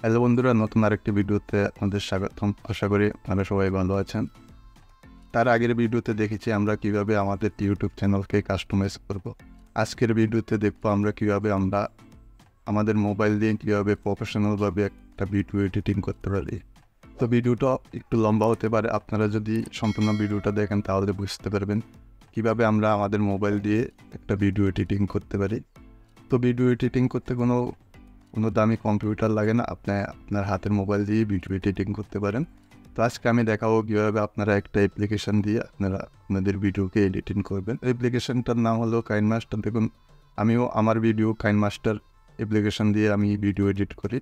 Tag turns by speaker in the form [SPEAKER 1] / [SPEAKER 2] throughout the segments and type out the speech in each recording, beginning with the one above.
[SPEAKER 1] Hello বন্ধুরা, নতুন আরেকটি ভিডিওতে আপনাদের স্বাগতম। আশা করি আপনারা সবাই ভালো আছেন। তার আগের ভিডিওতে দেখেছি আমরা কিভাবে আমাদের ইউটিউব চ্যানেলকে কাস্টমাইজ করব। আজকের ভিডিওতে দেখবো আমরা কিভাবে আমাদের মোবাইল দিয়ে কিভাবে প্রফেশনালভাবে একটা ভিডিও এডিটিং করতে পারি। তো ভিডিওটা একটু লম্বা হতে পারে, আপনারা যদি সম্পূর্ণ ভিডিওটা দেখেন তাহলে বুঝতে পারবেন কিভাবে আমরা আমাদের মোবাইল দিয়ে একটা ভিডিও এডিটিং করতে পারি। তো ভিডিও এডিটিং করতে কোনো দামি কম্পিউটার লাগে না, আপনার হাতের মোবাইল দিয়ে ভিডিও এডিটিং করতে পারেন। তো আজকে আমি দেখাবো কীভাবে আপনারা একটা অ্যাপ্লিকেশন দিয়ে আপনাদের ভিডিওকে এডিটিং করবেন। অ্যাপ্লিকেশনটার নাম হলো কাইনমাস্টার। দেখুন, আমিও আমার ভিডিও কাইনমাস্টার অ্যাপ্লিকেশন দিয়ে আমি ভিডিও এডিট করি।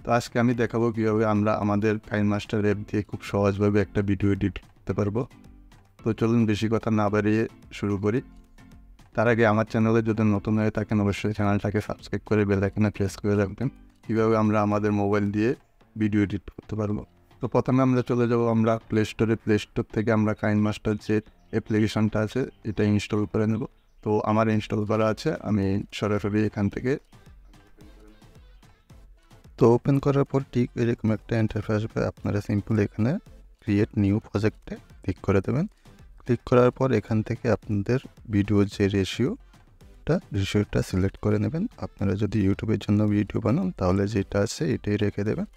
[SPEAKER 1] তো আজকে আমি দেখাবো কীভাবে আমরা আমাদের কাইনমাস্টার অ্যাপ দিয়ে খুব সহজভাবে একটা ভিডিও এডিট করতে পারবো। তো চলুন বেশি কথা না বাড়িয়ে শুরু করি। তার আগে আমার চ্যানেলে যদি নতুন হয়ে থাকেন অবশ্যই চ্যানেলটাকে সাবস্ক্রাইব করে বেল আইকনে প্রেস করে রাখবেন, কীভাবে আমরা আমাদের মোবাইল দিয়ে ভিডিও এডিট করতে পারবো। তো প্রথমে আমরা চলে যাব আমরা প্লে স্টোর থেকে আমরা কাইনমাস্টার যে অ্যাপ্লিকেশনটা আছে এটা ইনস্টল করে নেব। তো আমার ইনস্টল করা আছে, আমি সরাসরি এখান থেকে তো ওপেন করার পর ঠিক এরকম একটা ইন্টারফেস আসবে। আপনারা সিম্পলি এখানে ক্রিয়েট নিউ প্রজেক্টে ক্লিক করে দেবেন। ক্লিক করার পর এখান থেকে আপনাদের ভিডিওর যে রেশিওটা সিলেক্ট করে নেবেন। আপনারা যদি ইউটিউবের জন্য ভিডিও বানান তাহলে যেটা আছে এটাই রেখে দেবেন।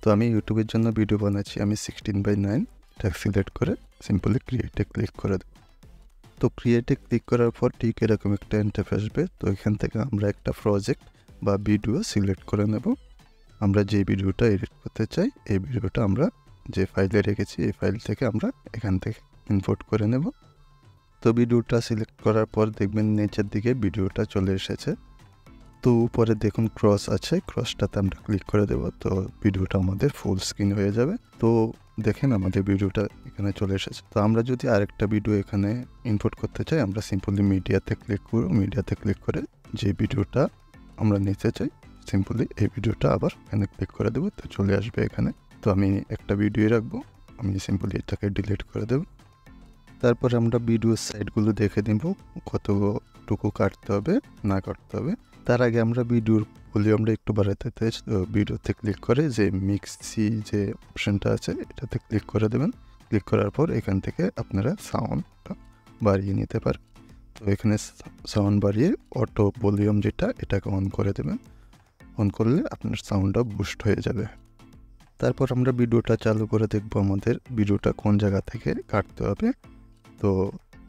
[SPEAKER 1] তো আমি ইউটিউবের জন্য ভিডিও বানাচ্ছি, আমি 16:9 এটা সিলেক্ট করে সিম্পলি ক্রিয়েটে ক্লিক করে দেব। তো ক্রিয়েটে ক্লিক করার পর ঠিক এরকম একটা ইন্টারফেস আসবে। তো এখান থেকে আমরা একটা প্রজেক্ট বা ভিডিও সিলেক্ট করে নেব। আমরা যে ভিডিওটা এডিট করতে চাই এই ভিডিওটা আমরা যে ফাইলে রেখেছি এই ফাইল থেকে আমরা এখান থেকে ইম্পোর্ট করে নেব। তো ভিডিওটা সিলেক্ট করার পর দেখবেন নিচের দিকে ভিডিওটা চলে এসেছে। তো উপরে দেখুন ক্রস আছে, ক্রসটাতে আমরা ক্লিক করে দেব। তো ভিডিওটা আমাদের ফুল স্ক্রিন হয়ে যাবে। তো দেখেন আমাদের ভিডিওটা এখানে চলে এসেছে। তো আমরা যদি আরেকটা ভিডিও এখানে ইম্পোর্ট করতে চাই আমরা সিম্পলি মিডিয়াতে ক্লিক করব। মিডিয়াতে ক্লিক করে যে ভিডিওটা আমরা নিতে চাই সিম্পলি এই ভিডিওটা আবার এখানে ক্লিক করে দেবো। তো চলে আসবে এখানে। তো আমি একটা ভিডিও রাখবো, আমি সিম্পলি এটাকে ডিলিট করে দেব। তারপর আমরা ভিডিওর সাইডগুলো দেখে নেব কতটুকু কাটতে হবে না কাটতে হবে। তার আগে আমরা ভিডিওর ভলিউমটা একটু বাড়াতে চাই। তো ভিডিওতে ক্লিক করে যে মিক্সি যে অপশনটা আছে এটাতে ক্লিক করে দেবেন। ক্লিক করার পর এখান থেকে আপনারা সাউন্ডটা বাড়িয়ে নিতে পারেন। তো এখানে সাউন্ড বাড়িয়ে অটো ভলিউম যেটা এটাকে অন করে দেবেন। অন করলে আপনার সাউন্ডটা বুস্ট হয়ে যাবে। তারপর আমরা ভিডিওটা চালু করে দেখব আমাদের ভিডিওটা কোন জায়গা থেকে কাটতে হবে। তো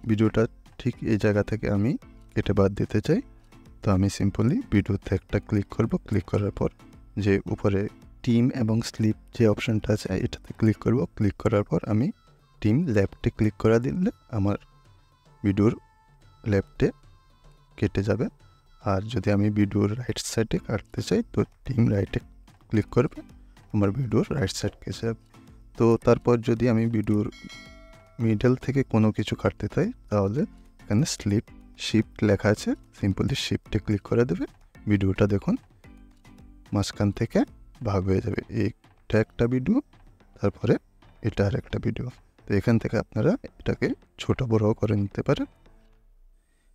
[SPEAKER 1] ভিডিওটা ঠিক এই জায়গা থেকে আমি কেটে বাদ দিতে চাই। তো আমি সিম্পলি ভিডিওতে একটা ক্লিক করব। ক্লিক করার পর যে উপরে টিম এবং স্লিপ যে অপশানটা আছে এটাতে ক্লিক করব। ক্লিক করার পর আমি টিম লেফটে ক্লিক করে দিলে আমার ভিডিওর লেফটে কেটে যাবে। আর যদি আমি ভিডিওর রাইট সাইডে কাটতে চাই তো টিম রাইটে ক্লিক করবে, আমার ভিডিওর রাইট সাইড কেটে যাবে। তো তারপর যদি আমি ভিডিওর মিডল থেকে কোনো কিছু কাটতে চাই তাহলে এখানে শিফট লেখা আছে, সিম্পলি শিফটে ক্লিক করে দেবে। ভিডিওটা দেখুন মাঝখান থেকে ভাগ হয়ে যাবে। এটা একটা ভিডিও, তারপরে এটা আর একটা ভিডিও। তো এখান থেকে আপনারা এটাকে ছোট বড় করে নিতে পারেন।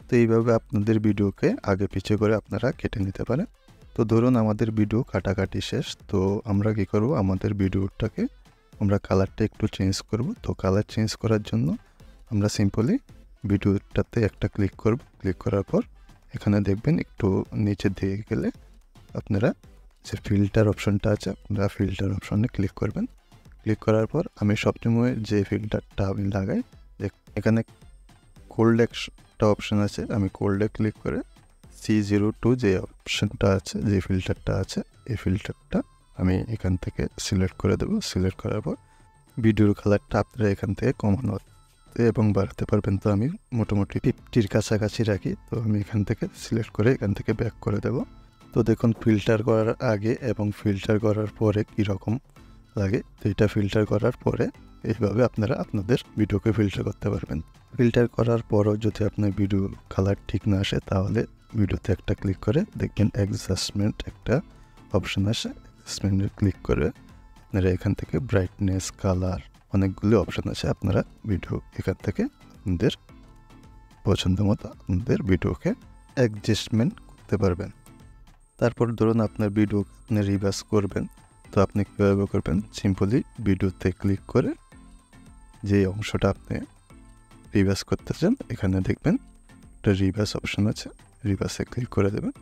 [SPEAKER 1] তো এইভাবে আপনাদের ভিডিওকে আগে পিছে করে আপনারা কেটে নিতে পারেন। তো ধরুন আমাদের ভিডিও কাটাকাটি শেষ। তো আমরা কি করব, আমাদের ভিডিওটাকে আমরা কালারটা একটু চেঞ্জ করব। তো কালার চেঞ্জ করার জন্য আমরা সিম্পলি ভিডিওটাতে একটা ক্লিক করব। ক্লিক করার পর এখানে দেখবেন একটু নিচের দিকে গেলে আপনারা যে ফিল্টার অপশনটা আছে আপনারা ফিল্টার অপশনে ক্লিক করবেন। ক্লিক করার পর আমি সবসময় যে ফিল্টারটা আমি লাগাই এখানে কোল্ড একটা অপশন আছে, আমি কোল্ডে ক্লিক করে C02 যে অপশনটা আছে যে ফিল্টারটা আছে এই ফিল্টারটা আমি এখান থেকে সিলেক্ট করে দেবো। সিলেক্ট করার পর ভিডিওর কালারটা আপনারা এখান থেকে কমানো এবং বাড়াতে পারবেন। তো আমি মোটামুটি 50-র কাছাকাছি রাখি। তো আমি এখান থেকে সিলেক্ট করে এখান থেকে ব্যাক করে দেব। তো দেখুন ফিল্টার করার আগে এবং ফিল্টার করার পরে কীরকম লাগে। তো এটা ফিল্টার করার পরে এইভাবে আপনারা আপনাদের ভিডিওকে ফিল্টার করতে পারবেন। ফিল্টার করার পরও যদি আপনার ভিডিও কালার ঠিক না আসে তাহলে ভিডিওতে একটা ক্লিক করে দেখবেন অ্যাডজাস্টমেন্ট একটা অপশন আসে। অ্যাডজাস্টমেন্টে ক্লিক করে আপনারা এখান থেকে ব্রাইটনেস কালার অনেকগুলো অপশন আছে, আপনারা ভিডিও এখান থেকে আপনাদের পছন্দ মতো আপনাদের ভিডিওকে অ্যাডজাস্টমেন্ট করতে পারবেন। তারপর ধরুন আপনার ভিডিও আপনি রিভার্স করবেন। তো আপনি কীভাবে করবেন, সিম্পলি ভিডিওতে ক্লিক করে যে অংশটা আপনি রিভার্স করতে চান এখানে দেখবেন একটা রিভার্স অপশন আছে, রিভার্সে ক্লিক করে দেবেন।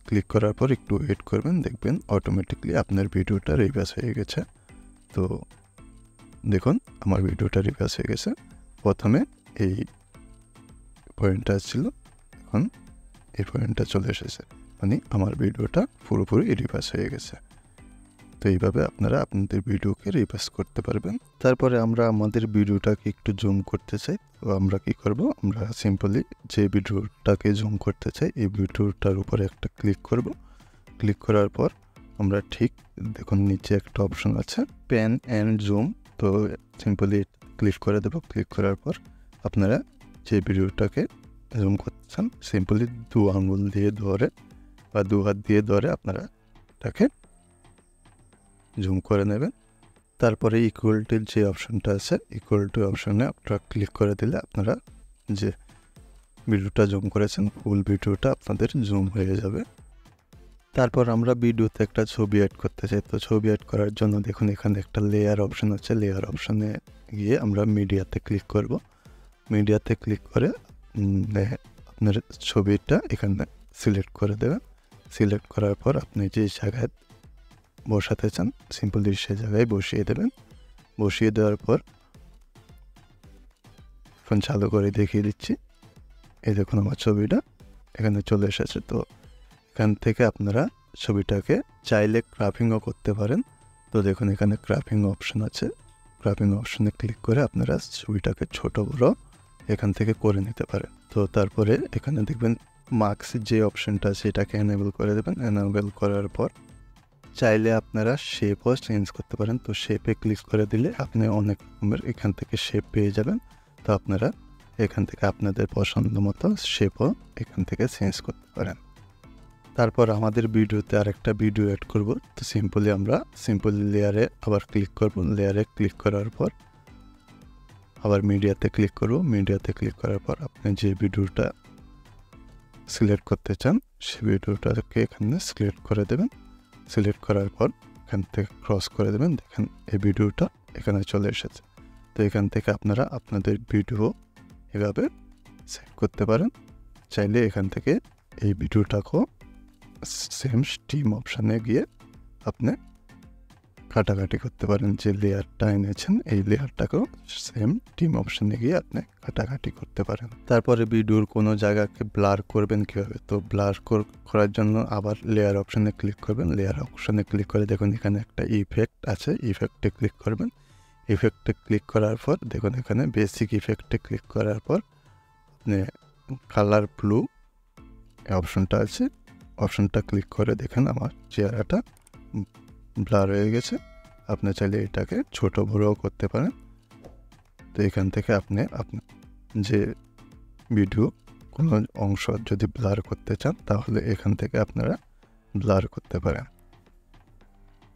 [SPEAKER 1] ক্লিক করার পর একটু ওয়েট করবেন, দেখবেন অটোমেটিকলি আপনার ভিডিওটা রিভার্স হয়ে গেছে। তো দেখুন আমার ভিডিওটা রিভার্স হয়ে গেছে। প্রথমে এই পয়েন্টটা ছিল, এখন এই পয়েন্টটা চলে এসেছে, মানে আমার ভিডিওটা পুরোপুরি রিভার্স হয়ে গেছে। তো এইভাবে আপনারা আপনাদের ভিডিওকে রিভার্স করতে পারবেন। তারপরে আমরা আমাদের ভিডিওটাকে একটু জুম করতে চাই, তো আমরা কি করব, আমরা সিম্পলি যে ভিডিওটাকে জুম করতে চাই এই ভিডিওটার উপরে একটা ক্লিক করব। ক্লিক করার পর আমরা ঠিক দেখুন নিচে একটা অপশন আছে প্যান অ্যান্ড জুম, তো সিম্পলি ক্লিক করে দেব। ক্লিক করার পর আপনারা যে ভিডিওটাকে জুম করতে চান সিম্পলি 2 আঙুল দিয়ে ধরে বা 2 হাত দিয়ে ধরে আপনারা এটাকে জুম করে নেবেন। তারপরে ইকুয়াল টু যে অপশনটা আছে, ইকুয়াল টু অপশনে আপনারা ক্লিক করে দিলে আপনারা যে ভিডিওটা জুম করেছেন ফুল ভিডিওটা আপনাদের জুম হয়ে যাবে। তারপর আমরা ভিডিওতে একটা ছবি অ্যাড করতে চাই, তো ছবি অ্যাড করার জন্য দেখুন এখানে একটা লেয়ার অপশন আছে, লেয়ার অপশনে গিয়ে আমরা মিডিয়াতে ক্লিক করব। মিডিয়াতে ক্লিক করে আপনার ছবিটা এখানে সিলেক্ট করে দেবেন। সিলেক্ট করার পর আপনি যে জায়গায় বসাতে চান সিম্পলি সে জায়গায় বসিয়ে দেবেন। বসিয়ে দেওয়ার পর ফোন চালু করে দেখিয়ে দিচ্ছি, এই দেখুন আমার ছবিটা এখানে চলে এসেছে। তো এখান থেকে আপনারা ছবিটাকে চাইলে ক্রাফিংও করতে পারেন। তো দেখুন এখানে ক্রাফিং অপশন আছে, ক্রাফিং অপশনে ক্লিক করে আপনারা ছবিটাকে ছোট বড় এখান থেকে করে নিতে পারেন। তো তারপরে এখানে দেখবেন মার্কস যে অপশনটা আছে এটাকে এনেবল করে দেবেন। এনেবল করার পর চাইলে আপনারা শেপও চেঞ্জ করতে পারেন। তো শেপে ক্লিক করে দিলে আপনি অনেক রকমের এখান থেকে শেপ পেয়ে যাবেন। তো আপনারা এখান থেকে আপনাদের পছন্দ মতো শেপও এখান থেকে চেঞ্জ করতে পারেন। তারপর আমাদের ভিডিওতে আরেকটা ভিডিও অ্যাড করব, তো আমরা সিম্পলি লেয়ারে আবার ক্লিক করব। লেয়ারে ক্লিক করার পর আবার মিডিয়াতে ক্লিক করব। মিডিয়াতে ক্লিক করার পর আপনি যে ভিডিওটা সিলেক্ট করতে চান সেই ভিডিওটাকে এখানে সিলেক্ট করে দেবেন। সিলেক্ট করার পর এখান থেকে ক্রস করে দেবেন, দেখেন এই ভিডিওটা এখানে চলে এসেছে। তো এখান থেকে আপনারা আপনাদের ভিডিও এভাবে সেভ করতে পারেন। চাইলে এখান থেকে এই ভিডিওটাকেও সেম স্টিম অপশানে গিয়ে আপনি কাটাকাটি করতে পারেন। যে লেয়ারটা এনেছেন এই লেয়ারটাকেও সেম টিম অপশানে গিয়ে আপনি কাটাকাটি করতে পারেন। তারপরে ভিডিওর কোনো জায়গাকে ব্লার করবেন কীভাবে, তো ব্লার করার জন্য আবার লেয়ার অপশানে ক্লিক করবেন। লেয়ার অপশানে ক্লিক করে দেখুন এখানে একটা ইফেক্ট আছে, ইফেক্টে ক্লিক করবেন। ইফেক্টে ক্লিক করার পর দেখুন এখানে বেসিক ইফেক্টে ক্লিক করার পর আপনি কালার ব্লু অপশনটা আছে, অপশনটা ক্লিক করে দেখেন আমার চেহারাটা ব্লার হয়ে গেছে। আপনি চাইলে এটাকে ছোট বড়ও করতে পারেন। তো এখান থেকে আপনি যে ভিডিও কোনো অংশ যদি ব্লার করতে চান তাহলে এখান থেকে আপনারা ব্লার করতে পারেন।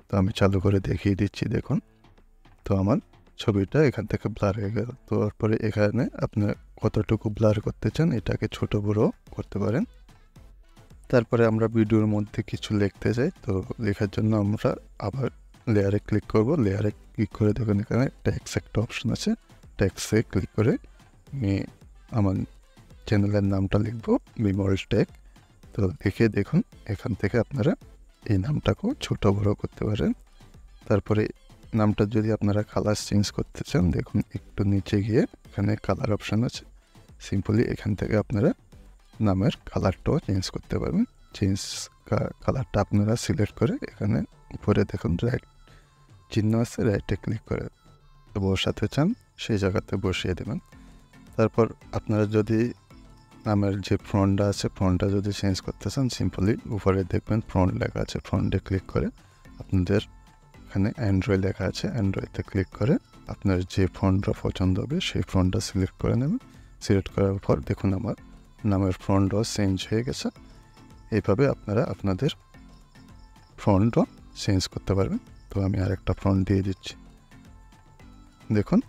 [SPEAKER 1] তো আমি চালু করে দেখিয়ে দিচ্ছি, দেখুন তো আমার ছবিটা এখান থেকে ব্লার হয়ে গেল। তো তারপরে এখানে আপনি কতটুকু ব্লার করতে চান এটাকে ছোট বড় করতে পারেন। তারপরে আমরা ভিডিওর মধ্যে কিছু লিখতে চাই, তো লেখার জন্য আমরা আবার লেয়ারে ক্লিক করব। লেয়ারে ক্লিক করে দেখুন এখানে টেক্সট একটা অপশন আছে, টেক্সটে ক্লিক করে আমি আমার চ্যানেলের নামটা লিখব বিমল টেক। তো লিখে দেখুন এখান থেকে আপনারা এই নামটাকেও ছোট বড় করতে পারেন। তারপরে নামটা যদি আপনারা কালার চেঞ্জ করতে চান দেখুন একটু নিচে গিয়ে এখানে কালার অপশান আছে, সিম্পলি এখান থেকে আপনারা নামের কালারটাও চেঞ্জ করতে পারবেন। চেঞ্জ কালারটা আপনারা সিলেক্ট করে এখানে উপরে দেখুন রাইট চিহ্ন আছে, রাইটে ক্লিক করে বসাতে চান সেই জায়গাতে বসিয়ে দেবেন। তারপর আপনারা যদি নামের যে ফন্টটা আছে ফন্টটা যদি চেঞ্জ করতে চান সিম্পলি উপরে দেখবেন ফন্ট লেখা আছে, ফন্টে ক্লিক করে আপনাদের এখানে অ্যান্ড্রয়েড লেখা আছে, অ্যান্ড্রয়েডে ক্লিক করে আপনার যে ফন্টটা পছন্দ হবে সেই ফন্টটা সিলেক্ট করে নেবেন। সিলেক্ট করার পর দেখুন আমার নামের ফন্টও চেঞ্জ হয়ে গেছে। এইভাবে আপনারা আপনাদের ফন্টও চেঞ্জ করতে পারবেন। তো আমি আরেকটা ফন্ট দিয়ে দিচ্ছি, দেখুন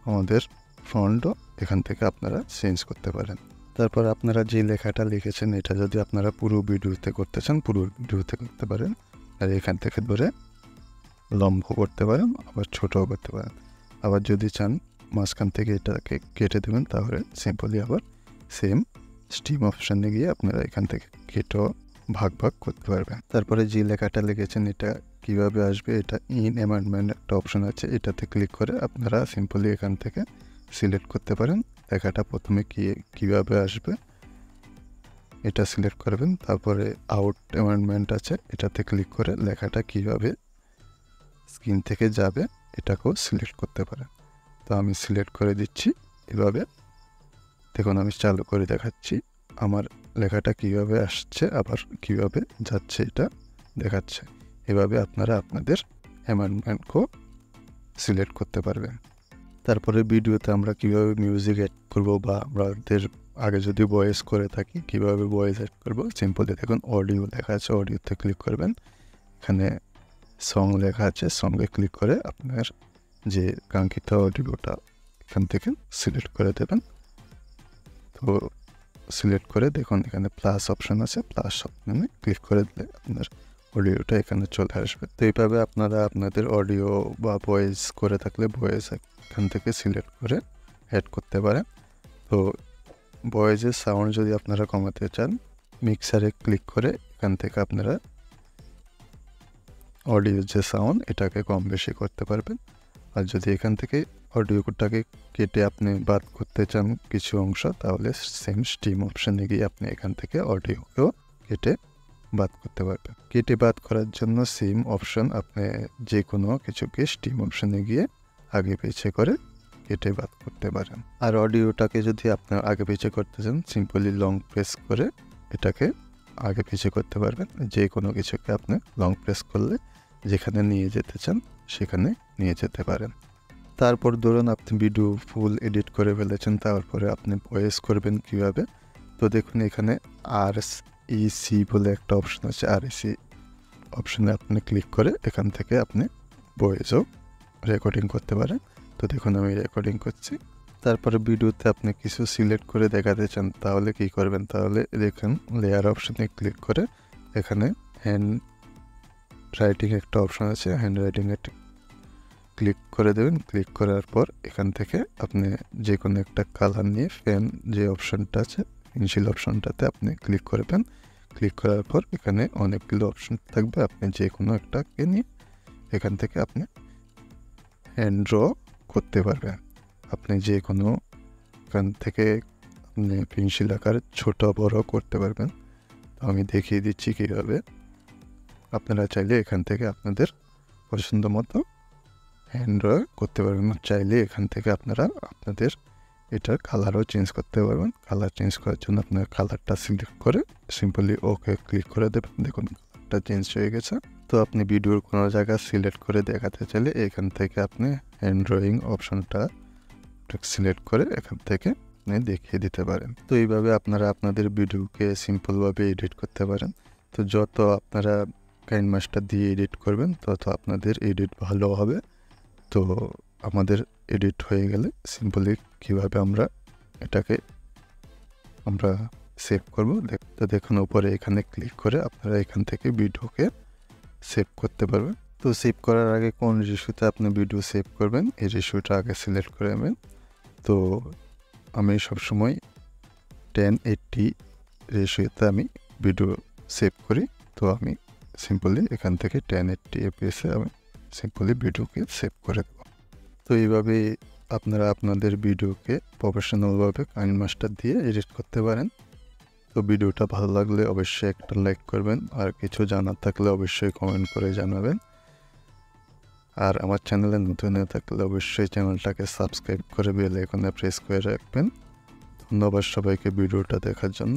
[SPEAKER 1] আমাদের ফন্টও এখান থেকে আপনারা চেঞ্জ করতে পারেন। তারপর আপনারা যে লেখাটা লিখেছেন এটা যদি আপনারা পুরো ভিডিওতে করতে চান পুরো ভিডিওতে করতে পারেন। আর এখান থেকে ধরে লম্ব করতে পারেন, আবার ছোটও করতে পারেন। আবার যদি চান মাঝখান থেকে এটাকে কেটে দেবেন, তাহলে সিম্পলি আবার সেম স্টিম অপশানে গিয়ে আপনারা এখান থেকে কেটেও ভাগ করতে পারবেন। তারপরে যে লেখাটা লিখেছেন এটা কিভাবে আসবে, এটা ইন অ্যামেন্ডমেন্ট একটা অপশন আছে, এটাতে ক্লিক করে আপনারা সিম্পলি এখান থেকে সিলেক্ট করতে পারেন লেখাটা প্রথমে কিভাবে আসবে এটা সিলেক্ট করবেন। তারপরে আউট অ্যামেন্ডমেন্ট আছে, এটাতে ক্লিক করে লেখাটা কিভাবে স্ক্রিন থেকে যাবে এটাকেও সিলেক্ট করতে পারেন। তো আমি সিলেক্ট করে দিচ্ছি এভাবে। দেখুন আমি চালু করে দেখাচ্ছি আমার লেখাটা কিভাবে আসছে আবার কিভাবে যাচ্ছে এটা দেখাচ্ছে। এভাবে আপনারা আপনাদের অ্যামেন্ডমেন্টকেও সিলেক্ট করতে পারবেন। তারপরে ভিডিওতে আমরা কিভাবে মিউজিক অ্যাড করব, বা আমাদের আগে যদি ভয়েস করে থাকি কিভাবে ভয়েস অ্যাড করব, সিম্পলি দেখুন অডিও লেখা আছে, অডিওতে ক্লিক করবেন, এখানে সং লেখা আছে, সঙ্গে ক্লিক করে আপনার যে কাঙ্ক্ষিত অডিওটা এখান থেকে সিলেক্ট করে দেবেন। তো সিলেক্ট করে দেখুন এখানে প্লাস অপশান আছে, প্লাস অপশানে ক্লিক করে দিলে আপনার অডিওটা এখানে চলে আসবে। তো এইভাবে আপনারা আপনাদের অডিও বা ভয়েস করে থাকলে ভয়েস এখান থেকে সিলেক্ট করে অ্যাড করতে পারেন। তো ভয়েসের সাউন্ড যদি আপনারা কমাতে চান মিক্সারে ক্লিক করে এখান থেকে আপনারা অডিওর যে সাউন্ড এটাকে কম বেশি করতে পারবেন। আর যদি এখান থেকে অডিওটাকে কেটে আপনি বাদ করতে চান কিছু অংশ, তাহলে সেম স্টিম অপশানে গিয়ে আপনি এখান থেকে অডিওকেও কেটে বাদ করতে পারবেন। কেটে বাদ করার জন্য সেম অপশন, আপনি যে কোনো কিছুকে স্টিম অপশানে গিয়ে আগে পিছে করে কেটে বাদ করতে পারেন। আর অডিওটাকে যদি আপনি আগে পিছে করতে চান সিম্পলি লং প্রেস করে এটাকে আগে পিছে করতে পারবেন। যে কোনো কিছুকে আপনি লং প্রেস করলে যেখানে নিয়ে যেতে চান সেখানে নিয়ে যেতে পারেন। তারপর ধরুন আপনি ভিডিও ফুল এডিট করে ফেলেছেন, তারপরে আপনি ভয়েস করবেন কিভাবে। তো দেখুন এখানে REC বলে একটা অপশন আছে, REC অপশনে আপনি ক্লিক করে এখান থেকে আপনি ভয়েসও রেকর্ডিং করতে পারেন। তো দেখুন আমি রেকর্ডিং করছি। তারপরে ভিডিওতে আপনি কিছু সিলেক্ট করে দেখাতে চান, তাহলে কি করবেন, তাহলে দেখুন লেয়ার অপশনে ক্লিক করে এখানে হ্যান্ড রাইটিং একটা অপশন আছে, হ্যান্ড রাইটিংয়ে ক্লিক করে দেবেন। ক্লিক করার পর এখান থেকে আপনি যে কোনো একটা কালার নিয়ে ফ্যান যে অপশনটা আছে পেন্সিল অপশনটাতে আপনি ক্লিক করবেন। ক্লিক করার পর এখানে অনেকগুলো অপশন থাকবে, আপনি যে কোনো একটাকে নিয়ে এখান থেকে আপনি হ্যান্ড ড্র করতে পারবেন। আপনি যে কোনো এখান থেকে আপনি পেন্সিল আকার ছোট বড় করতে পারবেন। তো আমি দেখিয়ে দিচ্ছি কীভাবে। আপনারা চাইলে এখান থেকে আপনাদের পছন্দ মতো হ্যান্ড ড্র করতে পারবেন। চাইলে এখান থেকে আপনারা আপনাদের এটার কালারও চেঞ্জ করতে পারবেন। কালার চেঞ্জ করার জন্য আপনার কালারটা সিলেক্ট করে সিম্পলি ওকে ক্লিক করে দেবেন। দেখুন কালারটা চেঞ্জ হয়ে গেছে। তো আপনি ভিডিওর কোনো জায়গা সিলেক্ট করে দেখাতে চাইলে এখান থেকে আপনি হ্যান্ড ড্রয়িং অপশনটা সিলেক্ট করে এখান থেকে আপনি দেখিয়ে দিতে পারেন। তো এইভাবে আপনারা আপনাদের ভিডিওকে সিম্পলভাবে এডিট করতে পারেন। তো যত আপনারা কাইনমাস্টার দিয়ে এডিট করবেন তত আপনাদের এডিট ভালো হবে। তো আমাদের এডিট হয়ে গেলে সিম্পলি কীভাবে এটাকে আমরা সেভ করব, তো দেখুন উপরে এখানে ক্লিক করে আপনারা এখান থেকে ভিডিওকে সেভ করতে পারবেন। তো সেভ করার আগে কোন রেশিওতে আপনি ভিডিও সেভ করবেন এই রেশিওটা আগে সিলেক্ট করে নেবেন। তো আমি সবসময় 1080 রেশিওতে আমি ভিডিও সেভ করি। তো আমি সিম্পলি এখান থেকে 1080 fps আমি সিম্পলি ভিডিওকে সেভ করে দেব। তো এইভাবে আপনারা আপনাদের ভিডিওকে প্রফেশনালভাবে কাইনমাস্টার দিয়ে এডিট করতে পারেন। তো ভিডিওটা ভালো লাগলে অবশ্যই একটা লাইক করবেন, আর কিছু জানার থাকলে অবশ্যই কমেন্ট করে জানাবেন। আর আমার চ্যানেলে নতুন হয়ে থাকলে অবশ্যই চ্যানেলটাকে সাবস্ক্রাইব করে বেল আইকনে প্রেস করে রাখবেন। ধন্যবাদ সবাইকে ভিডিওটা দেখার জন্য।